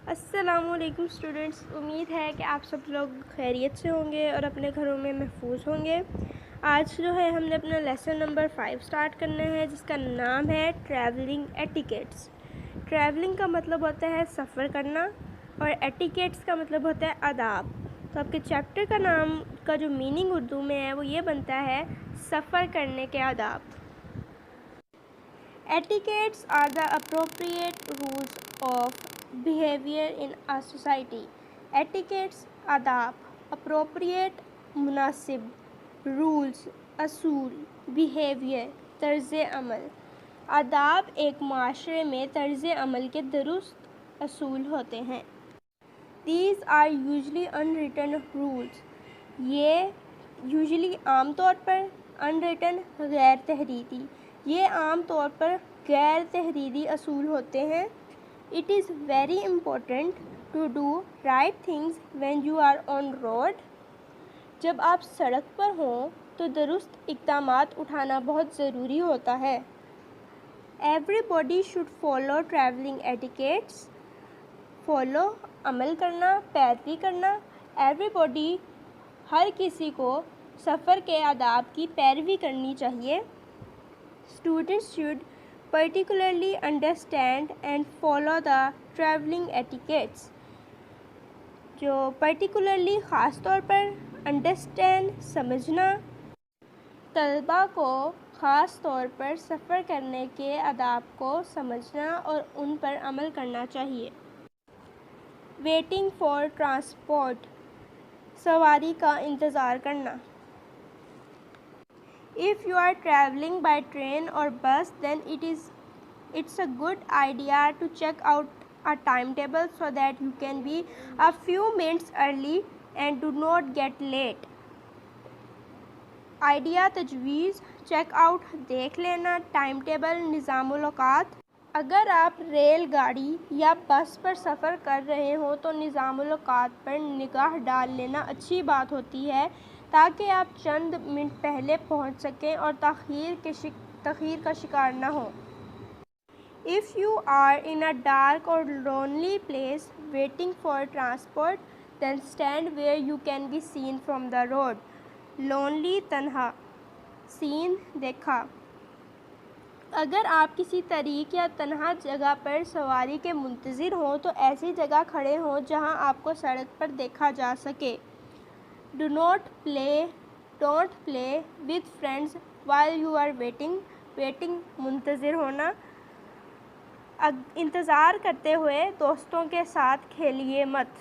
अस्सलामुअलैकुम स्टूडेंट्स, उम्मीद है कि आप सब लोग खैरियत से होंगे और अपने घरों में महफूज होंगे। आज जो है हमने अपना लेसन नंबर 5 स्टार्ट करना है, जिसका नाम है ट्रैवलिंग एटिकेट्स। ट्रैवलिंग का मतलब होता है सफ़र करना और एटिकेट्स का मतलब होता है आदाब। तो आपके चैप्टर का नाम का जो मीनिंग उर्दू में है वो ये बनता है सफ़र करने के आदाब। Etiquettes are the appropriate rules of behavior in a society. Etiquettes आदाब, appropriate मुनासिब, rules असूल, behavior तर्ज़ अमल। आदाब एक माशरे में तर्ज़ अमल के दुरुस्त असूल होते हैं। These are usually unwritten rules. ये यूजली आम तौर पर अनरिटन गैर तहरीरी, ये आम तौर पर गैर तहरीरी असूल होते हैं। It is very important to do right things when you are on road. जब आप सड़क पर हों तो दुरुस्त इक़दामात उठाना बहुत ज़रूरी होता है। Everybody should follow travelling etiquettes. Follow अमल करना, पैरवी करना। एवरीबॉडी हर किसी को सफ़र के आदाब की पैरवी करनी चाहिए। Students should particularly understand and follow the travelling etiquettes. जो पर्टिकुलरली ख़ास तौर पर, अंडरस्टैंड समझना, तलबा को ख़ास तौर पर सफ़र करने के आदाब को समझना और उन पर अमल करना चाहिए। वेटिंग फॉर ट्रांसपोर्ट, सवारी का इंतज़ार करना। If you are traveling by train or bus, then it's a good idea to check out a timetable so that you can be a few minutes early and do not get late. Idea तजवीज़, check out देख लेना, time table Nizamul औक़ात। अगर आप रेलगाड़ी या बस पर सफ़र कर रहे हो तो निज़ामुल औक़ात पर निगाह डाल लेना अच्छी बात होती है, ताकि आप चंद मिनट पहले पहुंच सकें और तख़ीर का शिकार ना हो। If you are in a dark or lonely place waiting for transport, then stand where you can be seen from the road. Lonely तन्हा, सीन देखा। अगर आप किसी तरीक या तन्हा जगह पर सवारी के मुंतज़िर हों तो ऐसी जगह खड़े हों जहां आपको सड़क पर देखा जा सके। Don't play with friends while you are waiting मुंतज़िर होना। इंतज़ार करते हुए दोस्तों के साथ खेलिए मत।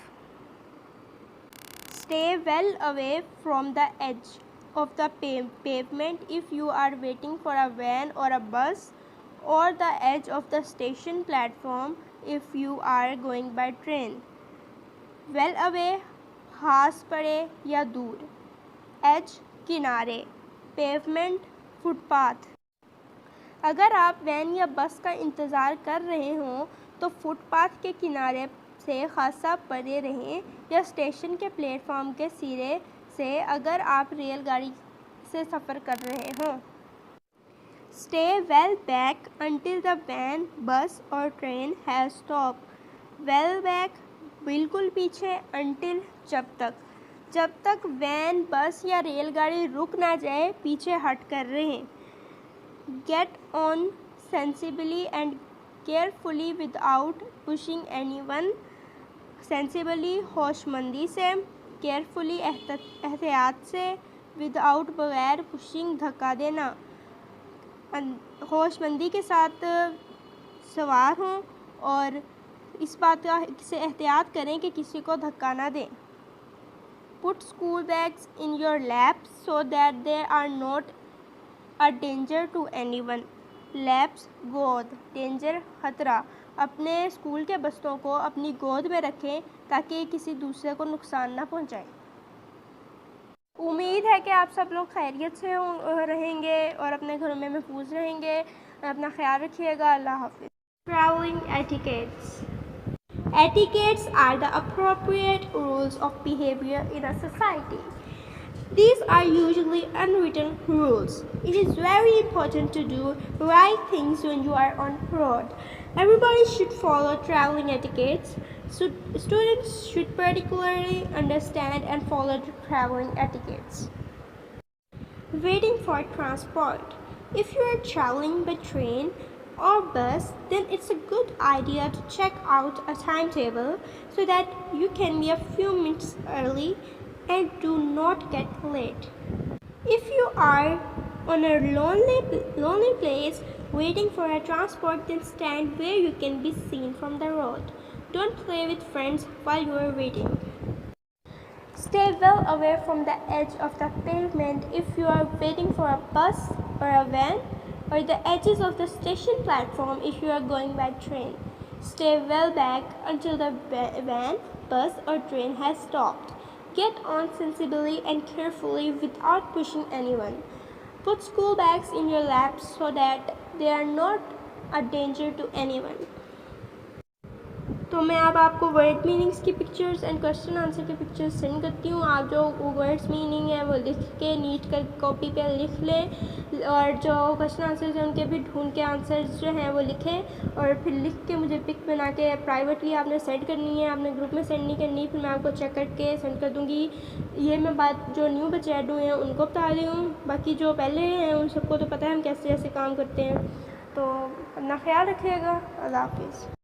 Stay well away from the edge of the pavement if you are waiting for a van or a bus, or the edge of the station platform if you are going by train. Well away, खास पड़े या दूर। edge किनारे, pavement footpath. अगर आप van या बस का इंतज़ार कर रहे हों तो फुटपाथ के किनारे से खासा परे रहें या स्टेशन के प्लेटफॉर्म के सिरे से अगर आप रेलगाड़ी से सफ़र कर रहे हों। Stay well back until the van, bus और train has stop. Well back बिल्कुल पीछे, अंटिल जब तक वैन, बस या रेलगाड़ी रुक ना जाए पीछे हट कर रहें। Get on sensibly and carefully without pushing anyone. Sensibly होशमंदी से, केयरफुली एहतियात से, विदाउट बग़ैर पुशिंग धक्का देना। होशमंदी के साथ सवार हों और इस बात का से एहतियात करें कि किसी को धक्का ना दें। Put school bags in your laps so that they are not a danger to anyone. Laps गोद, डेंजर खतरा। अपने स्कूल के बस्तों को अपनी गोद में रखें ताकि किसी दूसरे को नुकसान ना पहुंचाएं। उम्मीद है कि आप सब लोग खैरियत से रहेंगे और अपने घरों में महफूज रहेंगे। अपना ख्याल रखिएगा। अल्लाह हाफ़िज़। Travelling etiquettes. Etiquettes are the appropriate rules of behavior in a society. These are usually unwritten rules. It is very important to do right things when you are on road. Everybody should follow traveling etiquettes. So students should particularly understand and follow the traveling etiquettes. Waiting for transport. If you are traveling by train or bus, then it's a good idea to check out a timetable so that you can be a few minutes early and do not get late. If you are on a lonely place waiting for a transport, then stand where you can be seen from the road. Don't play with friends while you are waiting. Stay well away from the edge of the pavement if you are waiting for a bus or a van, or the edges of the station platform if you are going by train. Stay well back until the van, bus or train has stopped. Get on sensibly and carefully without pushing anyone. Put school bags in your laps so that they are not a danger to anyone. तो मैं अब आपको word meanings की pictures and question answer की pictures send करती हूँ। आप जो वर्ड्स मीनिंग है वो लिख के नीट कर कॉपी पे लिख लें, और जो क्वेश्चन आंसर्स हैं उनके भी ढूंढ के आंसर्स जो हैं वो लिखें, और फिर लिख के मुझे पिक बना के प्राइवेटली आपने सेंड करनी है, आपने ग्रुप में सेंड नहीं करनी, फिर मैं आपको चेक करके सेंड कर दूँगी। ये मैं बात जो न्यू बच्चे ऐड हुए हैं उनको बता रही हूँ, बाकी जो पहले हैं उन सबको तो पता है हम कैसे कैसे काम करते हैं। तो अपना ख्याल रखिएगा। अल्लाह हाफिज़।